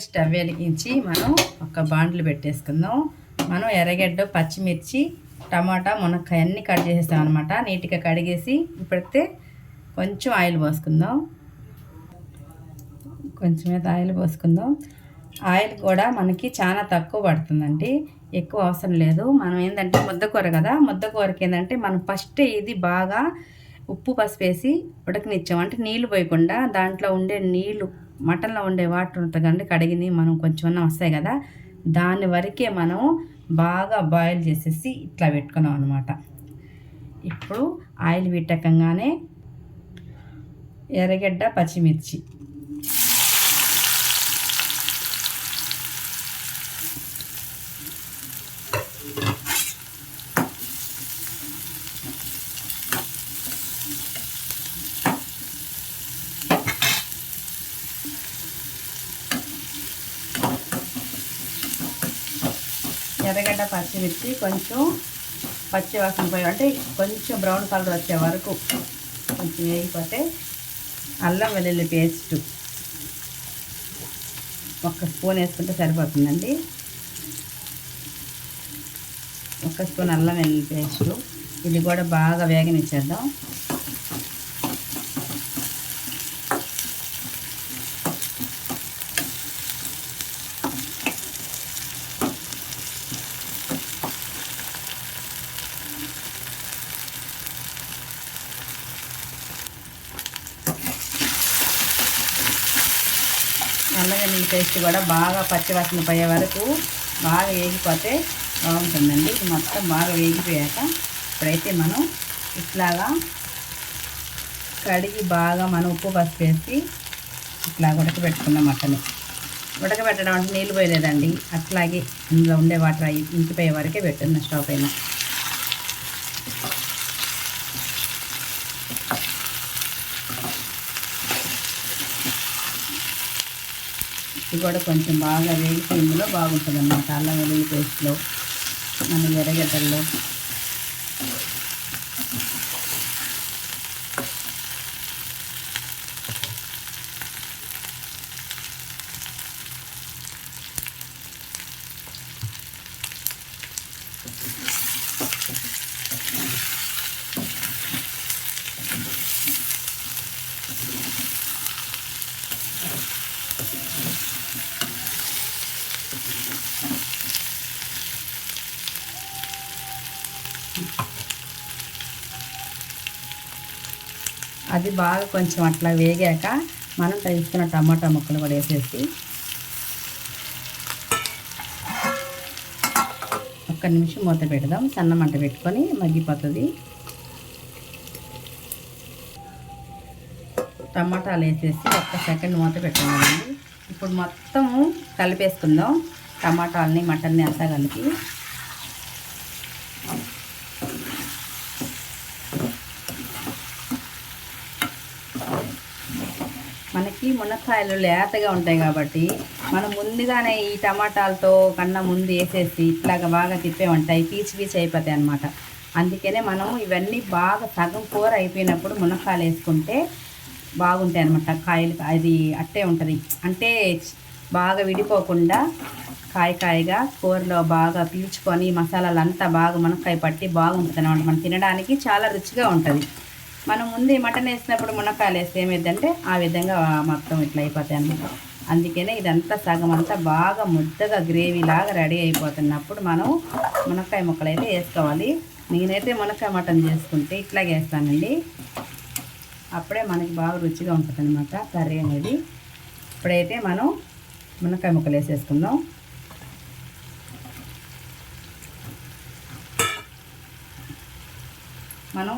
Stove వెలిగించి మనం ఒక బాండ్లు పెట్టేసుకుందాం. మనం ఎర్రగడ్డ, పచ్చిమిర్చి, టమాటా, మునక్కాయ అన్నీ కట్ చేసేస్తాం అనమాట. నీట్గా కడిగేసి ఇప్పుడైతే కొంచెం ఆయిల్ పోసుకుందాం. కొంచెం అయితే ఆయిల్ పోసుకుందాం. ఆయిల్ కూడా మనకి చాలా తక్కువ పడుతుందండి, ఎక్కువ అవసరం లేదు. మనం ఏంటంటే ముద్దకూర కదా, ముద్దకూరకి ఏంటంటే మనం ఫస్ట్ ఇది బాగా ఉప్పు పసుపు వేసి ఉడకనిచ్చాం అంటే నీళ్లు పోయకుండా దాంట్లో ఉండే నీళ్లు, మటన్లో ఉండే వాటర్ ఉంటుంది కదండి, కడిగిని మనం కొంచెం వస్తాయి కదా, దాని వరకే మనం బాగా బాయిల్ చేసేసి ఇట్లా పెట్టుకున్నాం అనమాట. ఇప్పుడు ఆయిల్ వీటకంగానే ఎర్రగడ్డ, పచ్చిమిర్చి, ఎర్రగడ్డ పచ్చిమిర్చి కొంచెం పచ్చి వాసన పోయి అంటే కొంచెం బ్రౌన్ కలర్ వచ్చే వరకు కొంచెం వేగిపోతే అల్లం వెల్లుల్లి పేస్టు ఒక స్పూన్ వేసుకుంటే సరిపోతుందండి. ఒక స్పూన్ అల్లం వెల్లుల్లి పేస్టు, ఇది కూడా బాగా వేగనిచ్చేద్దాం. అల్లం వెల్లుల్లి పేస్ట్ కూడా బాగా పచ్చివాసన పోయే వరకు బాగా వేగిపోతే బాగుంటుందండి. ఇది మొత్తం బాగా వేగిపోయాక ఇప్పుడైతే మనం ఇట్లాగా కడిగి బాగా మనం ఉప్పు పసుపు వేసి ఇట్లా ఉడకబెట్టుకున్నాం. మటన్ ఉడకబెట్టడం అంటే నీళ్ళు పోయలేదండి, అట్లాగే అందులో ఉండే వాటర్ ఇంకిపోయే వరకే పెట్టున్న స్టవ్ పైన. ఇది కూడా కొంచెం బాగా వేగితే ఇందులో బాగుంటుంది అన్నమాట. అల్లం వెల్లుల్లి పేస్ట్లో మన ఎర్రగడ్డల్లో అది బాగా కొంచెం అట్లా వేగాక మనం తీసుకున్న టమాటా ముక్కలు కూడా వేసేసి ఒక్క నిమిషం మూత పెడదాం. సన్న మంట పెట్టుకొని మగ్గిపోతుంది. టమాటాలు వేసేసి ఒక్క సెకండ్ మూత పెట్టుకోండి. ఇప్పుడు మొత్తం కలిపేసుకుందాం, టమాటాలని మటన్ని అంతా కలిపి. మనకి మునక్కాయలు లేతగా ఉంటాయి కాబట్టి మనం ముందుగానే ఈ టమాటాలతో కన్నా ముందు వేసేసి ఇట్లాగా బాగా తిప్పేమంటాయి, పీచు పీచు అయిపోతాయి అన్నమాట. అందుకనే మనం ఇవన్నీ బాగా సగం కూర అయిపోయినప్పుడు మునక్కాయలు వేసుకుంటే బాగుంటాయి అన్నమాట. కాయలు అది అట్టే ఉంటుంది అంటే బాగా విడిపోకుండా కాయగా కూరలో బాగా పీల్చుకొని మసాలాలు అంతా బాగా మునక్కాయ పట్టి బాగుంటుంది అన్నమాట. మనం తినడానికి చాలా రుచిగా ఉంటుంది. మనం ముందు మటన్ వేసినప్పుడు మునక్కాయలు వేస్తే ఏమైందంటే ఆ విధంగా మొత్తం ఇట్లా అయిపోతాయి అన్నమాట. అందుకనే ఇదంతా సగం అంతా బాగా ముద్దగా గ్రేవీలాగా రెడీ అయిపోతున్నప్పుడు మనం మునక్కాయ ముక్కలు అయితే వేసుకోవాలి. నేనైతే మునక్కాయ మటన్ చేసుకుంటే ఇట్లాగే వేస్తానండి, అప్పుడే మనకి బాగా రుచిగా ఉంటుంది అన్నమాట కర్రీ అనేది. ఇప్పుడైతే మనం మునక్కాయ ముక్కలు వేసేసుకుందాం. మనం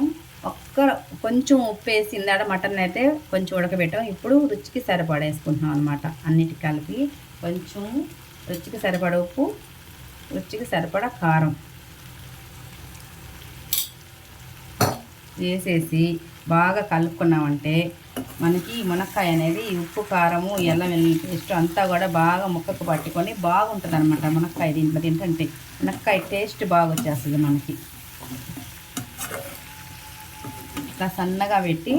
కొంచెం ఉప్పు వేసి ఇందాక మటన్ అయితే కొంచెం ఉడకబెట్టాం. ఇప్పుడు రుచికి సరిపడా వేసుకుంటున్నాం అనమాట. అన్నిటికి కలిపి కొంచెం రుచికి సరిపడా ఉప్పు, రుచికి సరిపడా కారం వేసేసి బాగా కలుపుకున్నామంటే మనకి మునక్కాయ అనేది ఉప్పు, కారము, అల్లం వెల్లుల్లి పేస్ట్ అంతా కూడా బాగా ముక్కకు పట్టుకొని బాగుంటుంది అనమాట. మునక్కాయ దీంట్లో తింటుంటే మునక్కాయ టేస్ట్ బాగా వచ్చేస్తుంది మనకి. ఇట్లా సన్నగా పెట్టి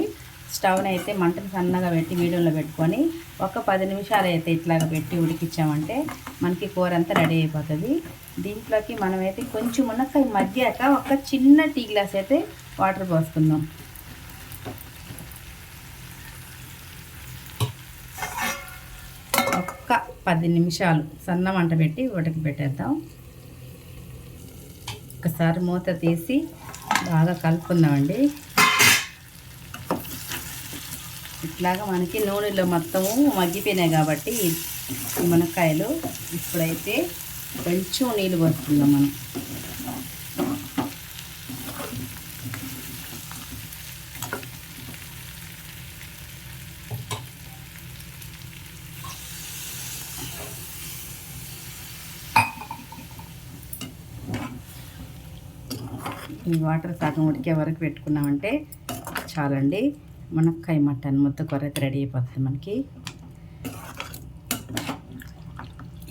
స్టవ్ని అయితే మంటను సన్నగా పెట్టి మీడియంలో పెట్టుకొని ఒక 10 నిమిషాలు అయితే ఇట్లాగ పెట్టి ఉడికిచ్చామంటే మనకి కూర అంతా రెడీ అయిపోతుంది. దీంట్లోకి మనమైతే కొంచెం మునక్కాయ మగ్గాక ఒక చిన్న టీ గ్లాస్ అయితే వాటర్ పోసుకుందాం. ఒక్క 10 నిమిషాలు సన్న మంట పెట్టి ఉడకి పెట్టేద్దాం. ఒకసారి మూత తీసి బాగా కలుపుకుందామండి. ఇట్లాగా మనకి నూనెలో మొత్తము మగ్గిపోయినాయి కాబట్టి ఈ మునక్కాయలు ఇప్పుడైతే కొంచెం నీళ్ళు పోసుకుందాం మనం. ఈ వాటర్ సగం ఉడికే వరకు పెట్టుకున్నామంటే చాలండి. మునక్కాయ మటన్ ముద్ద కూర అయితే రెడీ అయిపోతుంది మనకి.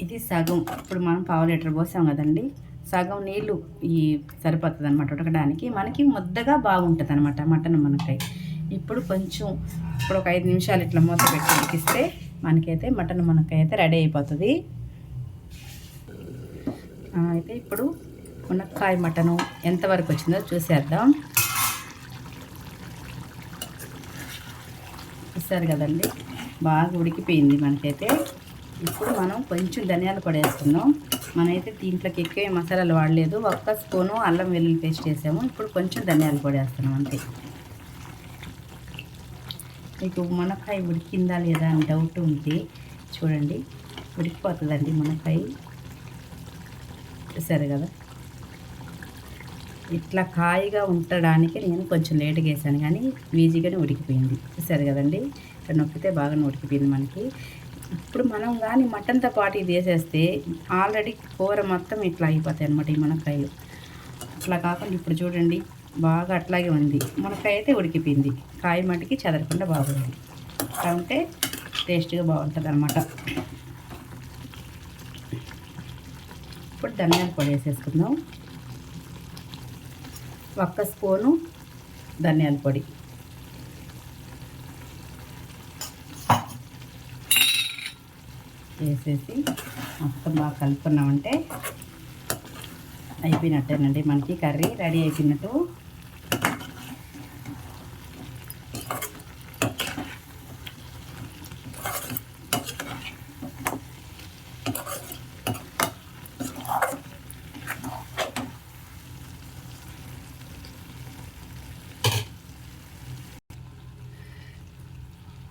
ఇది సగం, ఇప్పుడు మనం 1/2 లీటర్ పోసాం కదండి, సగం నీళ్ళు ఈ సరిపోతుంది అనమాట ఉడకడానికి. మనకి ముద్దగా బాగుంటుంది అనమాట మటన్ మునక్కాయ. ఇప్పుడు ఒక 5 నిమిషాలు ఇట్లా మూత పెట్టి ఉడికిస్తే మనకైతే మటన్ మునక్కాయ అయితే రెడీ అయిపోతుంది. అయితే ఇప్పుడు మునక్కాయ మటను ఎంతవరకు వచ్చిందో చూసేద్దాం. చూసారు కదండి, బాగా ఉడికిపోయింది మనకైతే. ఇప్పుడు మనం కొంచెం ధనియాల పొడి వేసుకుందాం. మనమైతే దీంట్లోకి ఎక్కువ మసాలాలు వాడలేదు, 1 స్పూను అల్లం వెల్లుల్లి పేస్ట్ వేసాము. ఇప్పుడు కొంచెం ధనియాల పొడి వేస్తున్నాం అంతే. మీకు మునక్కాయ ఉడికిందా లేదా అని డౌట్ ఉంటే చూడండి, ఉడికిపోతుందండి మునక్కాయ. చూసారు కదా, ఇట్లా కాయగా ఉండడానికి నేను కొంచెం లేట్గా వేసాను, కానీ ఈజీగానే ఉడికిపోయింది. చూసారు కదండి, ఇక్కడ నొక్కితే బాగా ఉడికిపోయింది మనకి. ఇప్పుడు మనం కానీ మటన్తో పాటు ఇది వేసేస్తే ఆల్రెడీ కూర మొత్తం ఇట్లా అయిపోతాయి అన్నమాట ఈ మునక్కాయలు. అట్లా కాకుండా ఇప్పుడు చూడండి బాగా అట్లాగే ఉంది. మునక్కాయ అయితే ఉడికిపోయింది, కాయ మట్టికి చెదరకుండా బాగుంది. అట్లా ఉంటే టేస్ట్గా బాగుంటుంది అన్నమాట. ఇప్పుడు ధనియాల పొడి వేసేసుకుందాం. 1 స్పూను ధనియాల పొడి, వేసేసి మొత్తం బాగా కలుపుకున్నామంటే అయిపోయినట్టేనండి, మనకి కర్రీ రెడీ అయిపోయినట్టు.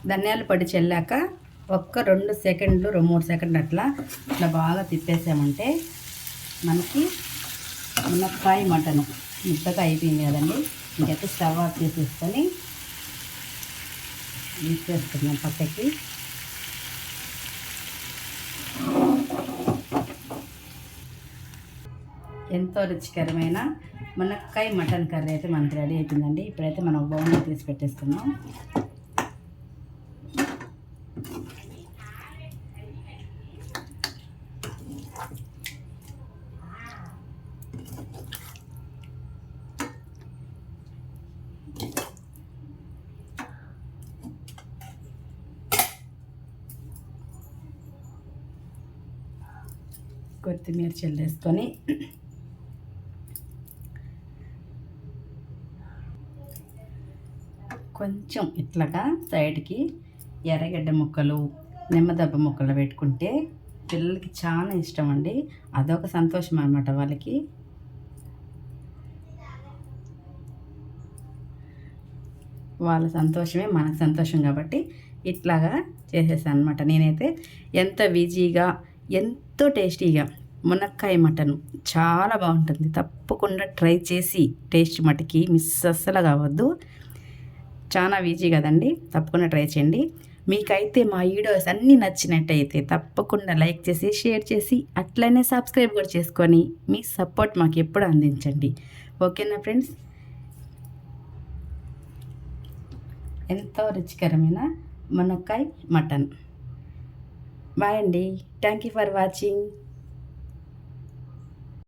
ధనియాల పొడి చల్లాక ఒక్క 2 సెకండ్లు 3 సెకండ్లు అట్లా బాగా తిప్పేసామంటే మనకి మునక్కాయ మటను ముద్దగా అయిపోయింది కదండి. ఇంకైతే స్టవ్ ఆఫ్ చేసేసుకొని తీసేసుకున్నాం పక్కకి. ఎంతో రుచికరమైన మునక్కాయ మటన్ కర్రీ అయితే మనకి రెడీ అయిపోయిందండి. ఇప్పుడైతే మనం బౌల్లో తీసి పెట్టేసుకున్నాం. కొత్తిమీర చల్లేసుకొని కొంచెం ఇట్లాగా సైడ్కి ఎర్రగడ్డ ముక్కలు నిమ్మదబ్బ ముక్కలు పెట్టుకుంటే పిల్లలకి చాలా ఇష్టం అండి. అదొక సంతోషం అన్నమాట వాళ్ళకి. వాళ్ళ సంతోషమే మనకు సంతోషం కాబట్టి ఇట్లాగా చేసేసాను అనమాట. నేనైతే ఎంత ఈజీగా ఎంతో టేస్టీగా మునక్కాయ మటన్ చాలా బాగుంటుంది. తప్పకుండా ట్రై చేసి టేస్ట్ మటుకి మిస్ అస్సలు కావద్దు. చాలా ఈజీ కదండి, తప్పకుండా ట్రై చేయండి. మీకైతే మా వీడియోస్ అన్నీ నచ్చినట్టయితే తప్పకుండా లైక్ చేసి షేర్ చేసి అట్లనే సబ్స్క్రైబ్ కూడా చేసుకొని మీ సపోర్ట్ మాకు ఎప్పుడు అందించండి. ఓకేనా ఫ్రెండ్స్, ఎంతో రుచికరమైన మునక్కాయ మటన్. బాయ్ అండి, థ్యాంక్ యూ ఫర్ వాచింగ్.